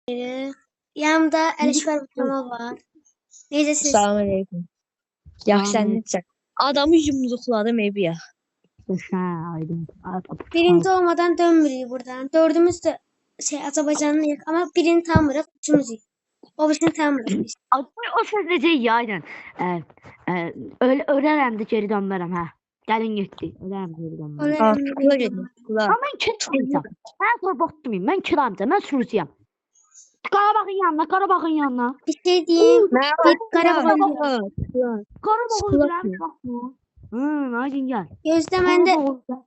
Yanımda Əlişvər Kamal var. Necəsiniz? Salam aleyküm. Yaxşı, sən necəsən? Adamı yumruqladım evi ya. Aydın. Birinci olmadan dönmürük buradan. Dördümüz de Azərbaycanlıyıq ama birini tanımırıq, üçümüzük. O birisini tanımırıq biz. O söz necə iyi Aydın. Ölərəm də geri dönmərəm hə. Gəlin getdi. Ölərəm geri dönmərəm. Kula gedin. Kula. Amma mən kiramcam. Mən sorbotduyum. Mən kiramcam. Mən sürücüyəm. Qarabağın yanına. Bir şey diyeyim. Qarabağ. Qarabağın yanına. Aydın gəl. Gözde məndə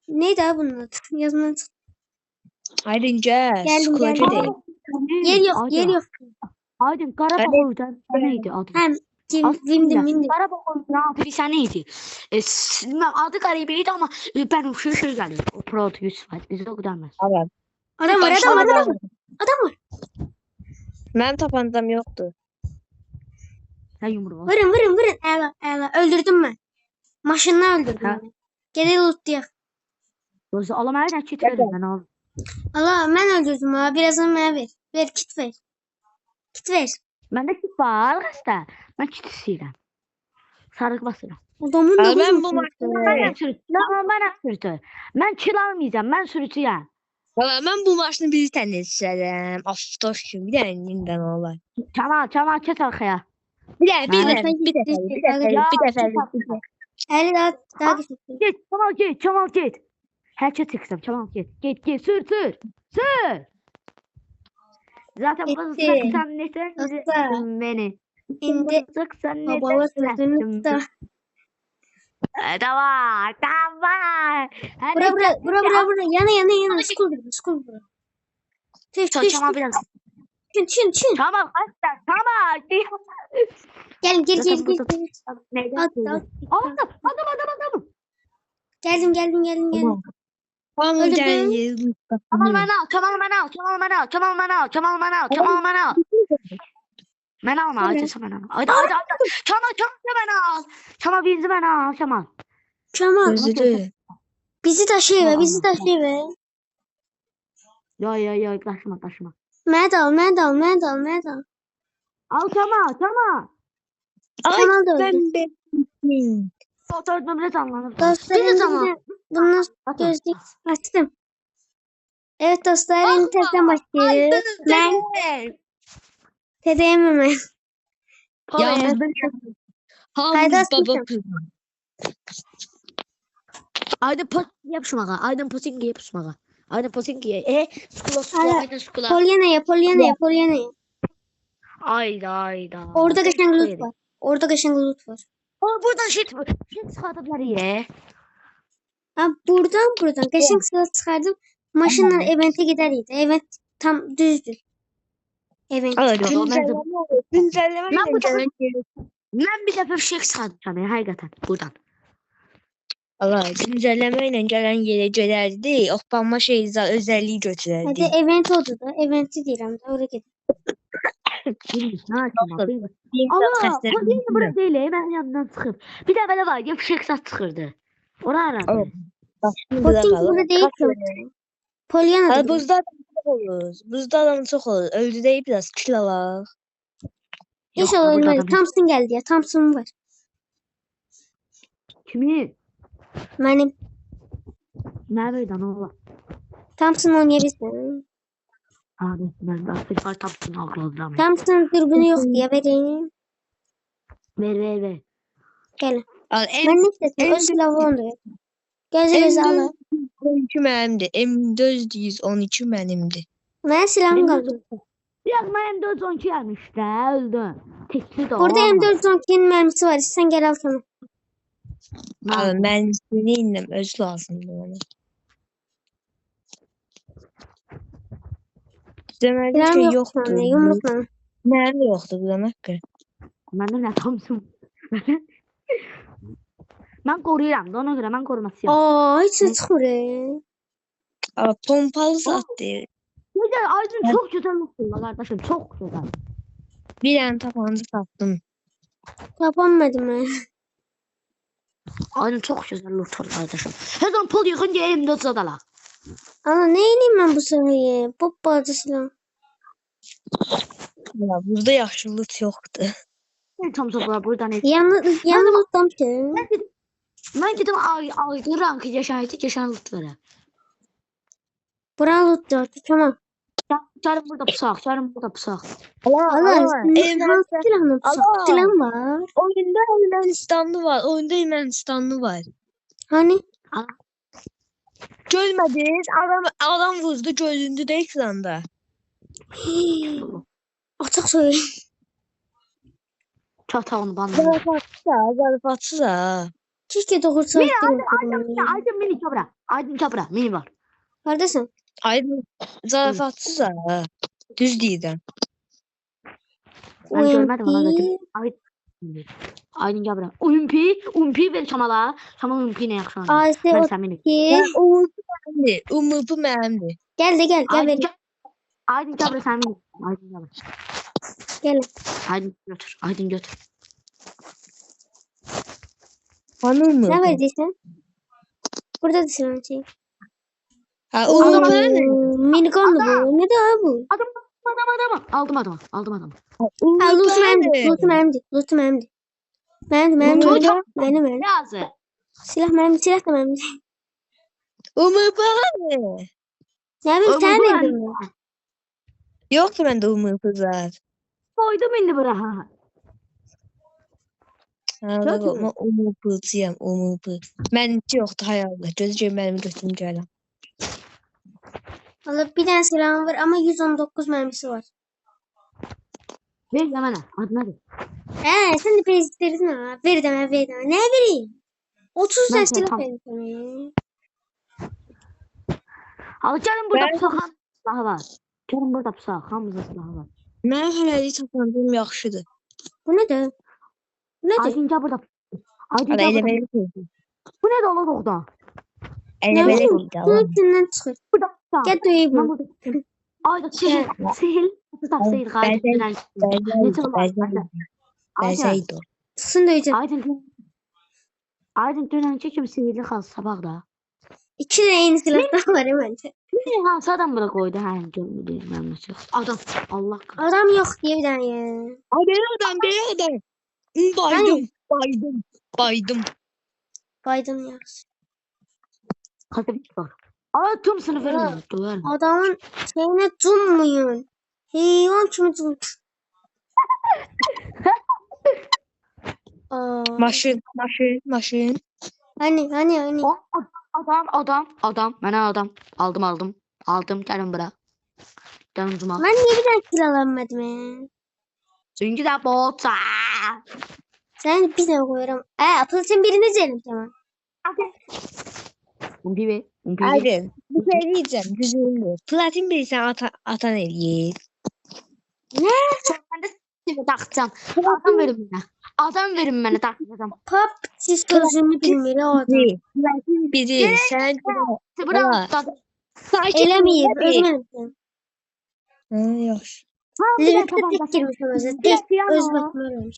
neydi abi bunun adı? Yazmadan çıxdı. Aydın gəl. Geldim, Kula geldim. gedin. Yer yok, yer yok. Aydın Qarabağın neydi adı? Hem bindim. Qarabağın birisi neydi? Adı qəribəydi amma ben şey gəlir. O Proto 100%. Bizə o qədərməz. Adam var. Mənim tapancam yoxdur. Sən yumruq. Vurun. Əla. Öldürdüm mən. Maşından öldürdüm Ha? beni. Gedək lootlayaq. Yoxsa alamayı kit verin mən al. Allah, mən öldürdüm ha. Birazdan mənə ver. Ver, kit ver. Kit ver. Məndə kit var xəstə. Mən kit istəyirəm. Sarıq basıram. Adamın Al, da mən bu vurmuşsun. Mən mən kil almayacağım. Mən sürücüyəm. Valla mən bu maşını bir tane istəyirəm. Aftoş kimi. Bir dənə indindən olar. Çamal keç arxaya. Bir dəfə. Əli daha güçlü. Get, Çamal get. Hərəkət çıxsam, Çamal get. Get, sür. Zaten bu sıksan nesin beni. İndi Sıksan babama nesin. sözünü da. Tamam. Bura. Yana. Skul bura. Düş. Çamal biraz. Çün. Tamam. Gel. Adam. Geldim. Tamam Öldürdün. gəlin. Çamal bana al. Ben alma, Ayça sen bana al. Haydi. Çamal bana al. Çamal bizi bana al, Çamal. Çamal. Özürü. Bizi taşıyıver. Yo, taşıma. Mənə də al. Al Çamal. Çamal da öldü. Ben Fotoğraf nömresi anlanır. Dostlar, bunu gözlük açtım. Evet dostlar, yeni tezden başlıyoruz. Ben tezeyim hemen. Yalnız ben Haydi baba açmışım. kız. Aydın poting yapışmağa. Aydın poting ye. Skula. Polyana'ya. Ayda. Orada geçen loot var. Buradan shit çıkarttılar ye. Ha, buradan. Geçen sıra çıkardım. Maşınla evente gideriydi. Event tam düzdür. Event. Güncelleme. Ben bir defa bir şey çıkartacağım ya hakikaten buradan. Allah güncelleme ile gelen yere gelərdi. Oxlanma özelliği Hadi götürərdi. event oldu da. Eventi deyirəm də. Oraya gedin. Allah, poting burada değil. Ben yanından çıkıp. Bir de böyle var ya fişek sat çıkırdı. Oraya aradı. Poting burada değil ki. Polyana'da. Buzda adam çox olur. Buzda adam çox olur. Öldü deyib biraz kill alaq. İnşallah ölmez. Thompson geldi ya. Thompson var. Kimi? Benim Nereden ola? Thompson oynayabilirsin. Abi ben de bir taptım aklımda. Thompson dürbünü yok diye vereyim. Ver. Gel. Al, Ben ne istedim? O silahı onu. Gözü alın. M12 mənimdir. M412 mənimdir. Ben silahım kaldı. Biraz benim 412 gelmiş de öldü. Tekli de Burada M412'nin mermisi var. Sen gel al sana. Al, mən sinirliyim. Öz lazımdır ona. Deməli Silahım şey yok yoxdur. sana. Yumrukla. Mənim də yoxdur bu haqqı. Bende ne Thompson. Ben koruyuram da ona göre ben koruması yok. Aa hiç çıkmıyor. Al, pompalı satdı. Güzel Aydın çok güzel olsun kardeşim çok güzel. Bir dənə tapanca tapdım. Yapamadım ben. Aydın çok güzel olsun kardeşim. Her zaman pol yıkınca elimde zadala. Ana ne ineyim ben bu sırayı? Pop bağcı silah. Ya burada yaxşılıq yoxdur. Ben tam topla buradan et. Yanı tutmuşum. Ben dedim aydın rankı yaşayan lütfere. Buran tuttu. Tamam. Çarım burada pusaq, çarım burada pusaq. Allah Ermənistan. hansı silahını tutsak? Allah. Silahım var. Oyunda Ermənistanlı var. Oyunda Ermənistanlı var. Hani? Görmədiniz? Adam vurdu gözündü də ekranda. Açık söyle. Çata onu bana. Zarafatsız ha. Keşke doğursa. Aydın mini kabra. Aydın kabra mini var. Neredesin? Aydın zarafatsız ha. Düz deyirəm. Ben görmedim ona götür. Aydın kabra. Umpi ver Çamala. Çamal umpi ne yakışan. Ayşe Ben o sen mini. ki. Umudu mənimdir. Gel de gel. Gel ver. Aydın kabra sen mini. Aydın kabra. Gel. Aydın götür. Aydın götür. Hanım mı? Ne verdiysen? Burada da silah şey. Ha, umudu mənimdir. Minigun mu bu? Ne de bu? Adam. Aldım adamı. Ha, Umudu Lutum emdi. mənimdir. Lutum emdi. Lutum emdi. Benim. Benim. Yazı. Silah memdi. Silah da memdi. Umudu mənimdir. Ne bileyim sen verdin mi? Yoxdur məndə umudu zar. Koydum indi bura. Ama umuduyam, umudu. Mənimki yoxdur hayalda. Gözü mənim götürüm gələm. Valla bir tane silahım var ama 119 mermisi var. Ver bana. Adına ver. Sen de beni istedin ha. Ver deme. Ne vereyim? 30 Ben tane sana silah tam- verdim. Al gelin burada Ben- pusaq. Silahı var. Gelin burada pusaq. Hamıza silahı var. Mən hələlik tapandığım yaxşıdır. Bu ne de? Bu ne de? Aydın gel burada. Aydın Hala gel elə burada. belə deyil. Bu ne de olur orada? Elə Ne belə bileyim? deyil. Bunun içinden çıkır. Burada pusaq. Gel duyayım Ben bunu. burada. Ayda sihir. Sihir. Tutaq sihir. Bəzək, Neçə var? Aydın. bəzək o. Tutsun duyacağım. Aydın dönən kimi sihirli xal sabah da. 2 de yeni silahlar var hemen. Ne hansı adam bura koydu? Hə, görmüyorum ben nasıl. Adam. Allah kahretsin. Adam yok diye bir tane ya. Ay belə adam. Baydım. Biden yaz. Hadi var. Aa tüm sınıfı döver. Adamın şeyine durmayın. Heyvan kimi dur. Maşın. Hani. Adam. Mənə adam. Aldım. Gəlin bura. Gəlin cuma. Ben niye bir tane kill alamadım ya? Çünkü de bota. Sen bir tane koyarım. Atılsın birini diyelim tamam. Umpi ver. Aydın. Bir şey diyeceğim. Düzüldü. Platin bilirsən atan eləyir. Ben de sizi takacağım. Adam verin bana takacağım. Pop psikolojimi bilmiyor o adam. Platin biri. Sən Bura. Elemeyip özmedim. Yox. Lirikte tek girmiş o özü. Tek öz başıma ölmüş.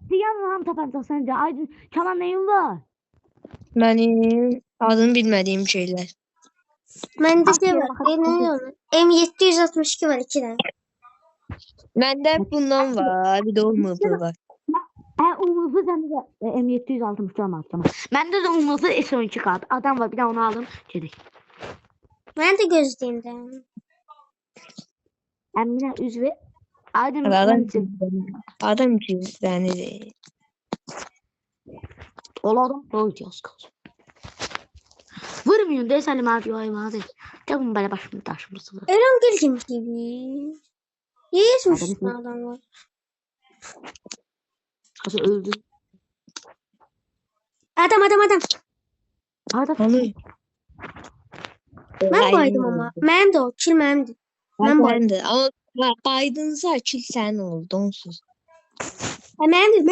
Piyano tapanca sence. Aydın çalan neyin var? Mənim adını bilmədiyim şeylər. Bende şey var. Ne diyorlar? M762 var 2 tane. Məndə bundan var. Bir də olmadı var. Umutlu sende de M760 alacağım. Bende de umutlu S12 kaldı. Adam var bir de onu aldım. Gedik. Ben de gözlüğümden. Emine üzve. Aydın Adam cizlənir. Olalım. Koyacağız. Vurmuyorsun de Selim abi hadi. Tamam böyle başımı taşımışsın. Eren geldim gibi. Yeğizmişsin adam var. Nasıl öldü? Adam. Hadi. Onu. Ben baydım ama. Benim de o. Kill benimdi. Ben baydım. Mən də. Amma Biden'sa kil sənin oldu onsuz. Benimdi.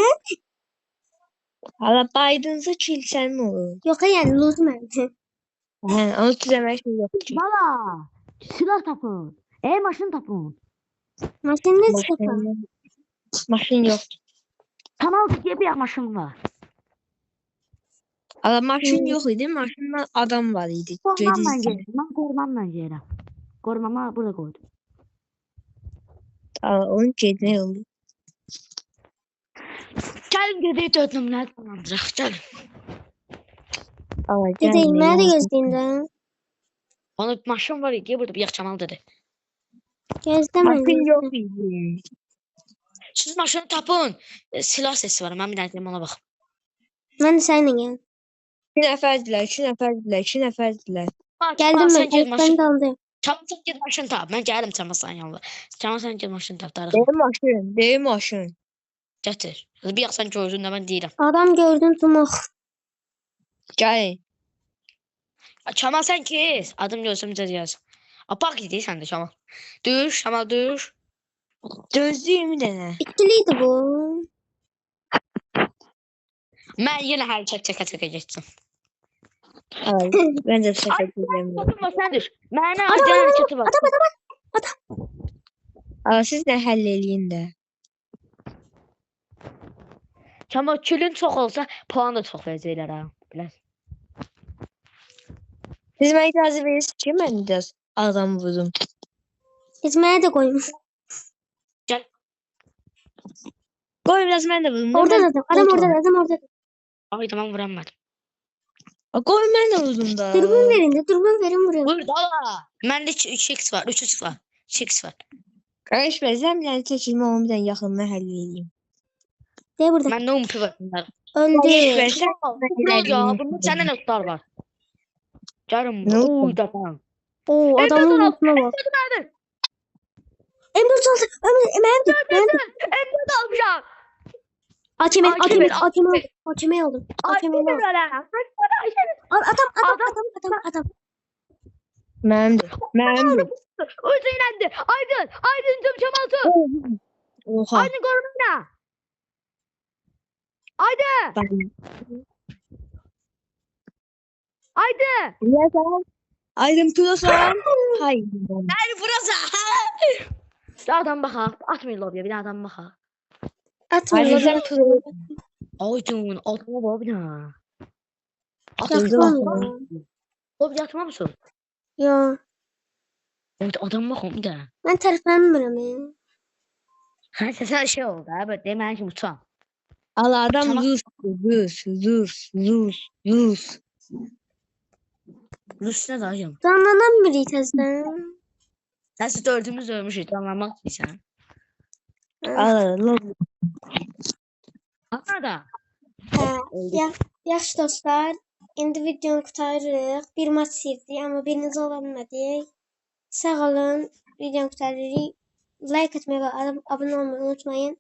Hala Biden'sa kil sənin oldu. Yok yani lose benimdi. Hə, onu düzəmək şey yox ki. Valla. Silah tapın. Maşın tapın. Maşın ne sıfır? Maşın yox. Kanal diye bir maşın var. Hala maşın yox idi. Maşınla adam var idi. Korumamla geldim. Ben korumamla geldim. Korumama burada koydum. Onun gedinə yollayın. Gəlin gedək 4 nömrəni tamamlayaq. Gəlin. Dedeyim, mənə də gözləyin də. Onun maşın var idi, burada bir Camal dedi. Gözləməyin. Maşın yox idi. Siz maşını tapın. Silah sesi var. Mən bir dənə deyim ona bax. Mən də səninlə gəlim. 2 nəfərdirlər, 2 nəfərdirlər, 2 nəfərdirlər. Gəldim Sen mən, git Əlifdən maşın. daldım. Camal sen git maşın tap. Ben gəlim Camal senin yanına. Camal sen git maşın tap. Darıxma. Deyim maşın. Gətir. Bir yaxsan gördün də mən deyirəm. Adam gördün tumaq. Gəlin. Camal sen kes. Adım görsəm bizə yaz. Bak gidirsən də Camal. Düş, Camal düş. Gözlüyüm bir dənə. İkiliydi bu. Mən yenə hərəkət çəkə-çəkə getdim. Ay, mən də səhv edirəm. Oturma sen düş. Mənə acı hərəkəti var. Siz də həll eləyin də. Camal külün çox olsa puan da çox verəcəklər ha. Biləsən. Siz mənə icazə verirsiniz ki, mən biraz adam vurdum. Heç mənə də qoymuş. Qoy biraz mən də vurdum. Oradan adam. Adam oradan, adam oradan. Ay tamam vuranmadım. Qoy mən də vurdum da. Dürbün verin de, dürbün verin vuruyorum. Burada. Məndə 2x var, 3x var. 2x var. Qardaş bəzəm yəni çəkilmə onu bir dənə yaxından həll edeyim. De burada. Məndə umpi var. bunlar. Öldü. Bro ya, bunda sənin notlar var. Canım, Ne oldu? uy dadam. Oo, adamın notuna bak. M4 aldı. M4 almışam. AKM AKM, aldım. AKM aldım. Adam. Mənim. Uydu inendi. Aydın tüm çamaltı. Oha. Aydın korumuna. Aydın. Aydın. Aydın Turosan. Hayır. Hadi burası. Bir adam baka. Atmayın lobiye bir adam baka. Atmıyor. Aydın Turosan. Aydın atma lobiye. Yapmam. Lobiye atma mısın? Ya. Evet adam baka bir de. Ben tərəflənmirəm. Ha sen şey oldu abi. Demen ki utan. Allah adam Tamam. Rus. Üstüne dayım. Canlanan biri təzdən. Nasıl dördümüz ölmüşüz. Anlamak sen. Allah. Ana da. Hə, yaxşı dostlar. İndi videonu qurtarırıq. Bir maç sevdik, amma birinci ola bilmədik. Sağ olun. Videonu qurtarırıq. Like etməyi və abunə olmayı unutmayın.